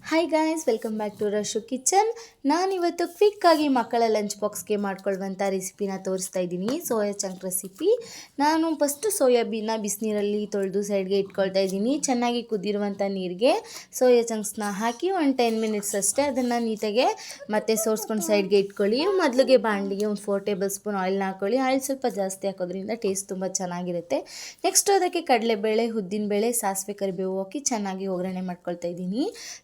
Hi guys, welcome back to Rashu kitchen. ನಾನಿವತ್ತು ಕ್ವಿಕ್ಕಾಗಿ ಮಕ್ಕಳ ಲಂಚ್ ಬಾಕ್ಸ್ಗೆ ಮಾಡ್ಕೊಳ್ಳುವಂಥ ರೆಸಿಪಿನ ತೋರಿಸ್ತಾ ಇದ್ದೀನಿ. Soya chunk recipe. ನಾನು ಫಸ್ಟು ಸೋಯಾಬೀನ ಬಿಸಿನೀರಲ್ಲಿ ತೊಳೆದು ಸೈಡ್ಗೆ ಇಟ್ಕೊಳ್ತಾ ಇದ್ದೀನಿ. ಚೆನ್ನಾಗಿ ಕುದಿರುವಂಥ ನೀರಿಗೆ ಸೋಯಾ ಚಂಕ್ಸ್ನ ಹಾಕಿ ಒಂದು 10 ಮಿನಿಟ್ಸ್ ಅಷ್ಟೇ ಅದನ್ನು ನೀಟಾಗೆ ಮತ್ತೆ ಸೋರಿಸ್ಕೊಂಡು ಸೈಡ್ಗೆ ಇಟ್ಕೊಳ್ಳಿ. ಮೊದಲಿಗೆ ಬಾಣಲಿಗೆ ಒಂದು 4 ಟೇಬಲ್ ಸ್ಪೂನ್ ಆಯಿಲ್ನ ಹಾಕ್ಕೊಳ್ಳಿ. ಆಯಿಲ್ ಸ್ವಲ್ಪ ಜಾಸ್ತಿ ಹಾಕೋದ್ರಿಂದ ಟೇಸ್ಟ್ ತುಂಬ ಚೆನ್ನಾಗಿರುತ್ತೆ. ನೆಕ್ಸ್ಟ್ ಅದಕ್ಕೆ ಕಡಲೆಬೇಳೆ, ಉದ್ದಿನಬೇಳೆ, ಸಾಸಿವೆ, ಕರಿಬೇವು ಹಾಕಿ ಚೆನ್ನಾಗಿ ಒಗ್ಗರಣೆ ಮಾಡ್ಕೊಳ್ತಾ ಇದ್ದೀನಿ.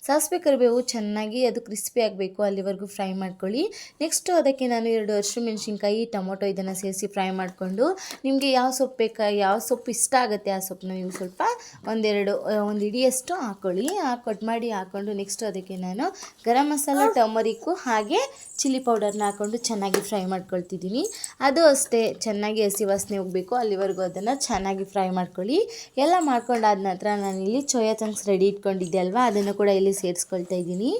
ಸಾಸಿವೆ ಕರಿಬೇವು ಚೆನ್ನಾಗಿ ಅದು ಕ್ರಿಸ್ಪಿ ಆಗಬೇಕು, ಅಲ್ಲಿವರೆಗೂ ಫ್ರೈ ಮಾಡ್ಕೊಳ್ಳಿ. ನೆಕ್ಸ್ಟು ಅದಕ್ಕೆ ನಾನು 2 ಹಸಿಮೆಣಸಿನ್ಕಾಯಿ, ಟೊಮೊಟೊ ಇದನ್ನು ಸೇರಿಸಿ ಫ್ರೈ ಮಾಡಿಕೊಂಡು, ನಿಮಗೆ ಯಾವ ಸೊಪ್ಪು ಬೇಕಾ, ಯಾವ ಸೊಪ್ಪು ಇಷ್ಟ ಆಗುತ್ತೆ ಆ ಸೊಪ್ಪನ್ನ ನೀವು ಸ್ವಲ್ಪ ಒಂದು ಹಿಡಿಯಷ್ಟು ಹಾಕ್ಕೊಳ್ಳಿ. ಕಟ್ ಮಾಡಿ ಹಾಕ್ಕೊಂಡು ನೆಕ್ಸ್ಟು ಅದಕ್ಕೆ ನಾನು ಗರಂ ಮಸಾಲ, ಟರ್ಮರಿಕ್ಕು ಹಾಗೆ ಚಿಲ್ಲಿ ಪೌಡರ್ನ ಹಾಕ್ಕೊಂಡು ಚೆನ್ನಾಗಿ ಫ್ರೈ ಮಾಡ್ಕೊಳ್ತಿದ್ದೀನಿ. ಅದು ಅಷ್ಟೇ ಚೆನ್ನಾಗಿ ಹಸಿ ವಾಸನೆ ಹೋಗಬೇಕು, ಅಲ್ಲಿವರೆಗೂ ಅದನ್ನು ಚೆನ್ನಾಗಿ ಫ್ರೈ ಮಾಡ್ಕೊಳ್ಳಿ. ಎಲ್ಲ ಮಾಡ್ಕೊಂಡಾದ ನಂತರ ನಾನಿಲ್ಲಿ ಸೋಯಾ ಚಂಕ್ಸ್ ರೆಡಿ ಇಟ್ಕೊಂಡಿದ್ದೆ ಅಲ್ವಾ, ಅದನ್ನು ಕೂಡ ಇಲ್ಲಿ ಸೇರಿಸ್ಕೊಳ್ತಾ ಇದ್ದೀನಿ.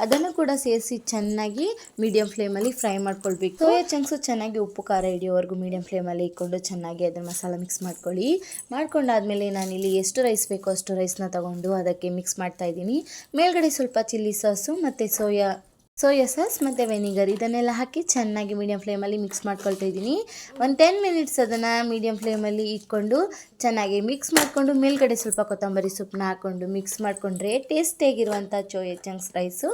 ಅದನ್ನು ಕೂಡ ಸೇರಿಸಿ ಚೆನ್ನಾಗಿ ಮೀಡಿಯಂ ಫ್ಲೇಮಲ್ಲಿ ಫ್ರೈ ಮಾಡ್ಕೊಳ್ಬೇಕು. ಸೋಯಾ ಚಂಕ್ಸು ಚೆನ್ನಾಗಿ ಉಪ್ಪು ಖಾರ ಹಿಡಿಯೋವರೆಗೂ ಮೀಡಿಯಂ ಫ್ಲೇಮಲ್ಲಿ ಇಟ್ಕೊಂಡು ಚೆನ್ನಾಗಿ ಅದನ್ನು ಮಸಾಲ ಮಿಕ್ಸ್ ಮಾಡ್ಕೊಳ್ಳಿ. ಮಾಡ್ಕೊಂಡಾದ್ಮೇಲೆ ನಾನಿಲ್ಲಿ ಎಷ್ಟು ರೈಸ್ ಬೇಕೋ ಅಷ್ಟು ರೈಸ್ನ ತಗೊಂಡು ಅದಕ್ಕೆ ಮಿಕ್ಸ್ ಮಾಡ್ತಾ ಇದ್ದೀನಿ. ಮೇಲ್ಗಡೆ ಸ್ವಲ್ಪ ಚಿಲ್ಲಿ ಸಾಸು ಮತ್ತು ಸೋಯಾ ಸಾಸ್ ಮತ್ತು ವೆನಿಗರ್ ಇದನ್ನೆಲ್ಲ ಹಾಕಿ ಚೆನ್ನಾಗಿ ಮೀಡಿಯಂ ಫ್ಲೇಮಲ್ಲಿ ಮಿಕ್ಸ್ ಮಾಡ್ಕೊಳ್ತಾ ಇದ್ದೀನಿ. ಒಂದು 10 ಮಿನಿಟ್ಸ್ ಅದನ್ನು ಮೀಡಿಯಂ ಫ್ಲೇಮಲ್ಲಿ ಇಟ್ಕೊಂಡು ಚೆನ್ನಾಗಿ ಮಿಕ್ಸ್ ಮಾಡಿಕೊಂಡು ಮೇಲ್ಗಡೆ ಸ್ವಲ್ಪ ಕೊತ್ತಂಬರಿ ಸೊಪ್ಪನ್ನ ಹಾಕ್ಕೊಂಡು ಮಿಕ್ಸ್ ಮಾಡಿಕೊಂಡ್ರೆ ಟೇಸ್ಟಿಯಾಗಿರುವಂಥ ಸೋಯಾ ಚಂಕ್ಸ್ ರೈಸು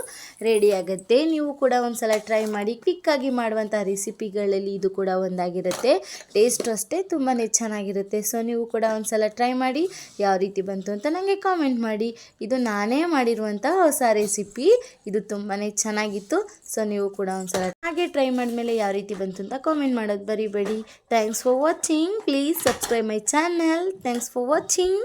ರೆಡಿ ಆಗುತ್ತೆ. ನೀವು ಕೂಡ ಒಂದು ಸಲ ಟ್ರೈ ಮಾಡಿ. ಕ್ವಿಕ್ಕಾಗಿ ಮಾಡುವಂಥ ರೆಸಿಪಿಗಳಲ್ಲಿ ಇದು ಕೂಡ ಒಂದಾಗಿರುತ್ತೆ. ಟೇಸ್ಟು ಅಷ್ಟೇ ತುಂಬಾ ಚೆನ್ನಾಗಿರುತ್ತೆ. ಸೊ ನೀವು ಕೂಡ ಒಂದು ಸಲ ಟ್ರೈ ಮಾಡಿ. ಯಾವ ರೀತಿ ಬಂತು ಅಂತ ನನಗೆ ಕಾಮೆಂಟ್ ಮಾಡಿ. ಇದು ನಾನೇ ಮಾಡಿರುವಂಥ ಹೊಸ ರೆಸಿಪಿ. ಇದು ತುಂಬಾ ಚೆನ್ನಾಗಿತ್ತು. ಸೊ ನೀವು ಕೂಡ ಒಂದ್ಸಲ ಹಾಗೆ ಟ್ರೈ ಮಾಡಿದ್ಮೇಲೆ ಯಾವ ರೀತಿ ಬಂತು ಅಂತ ಕಾಮೆಂಟ್ ಮಾಡೋದು ಬರಿಬೇಡಿ. Thanks for watching. Please subscribe my channel. Thanks for watching.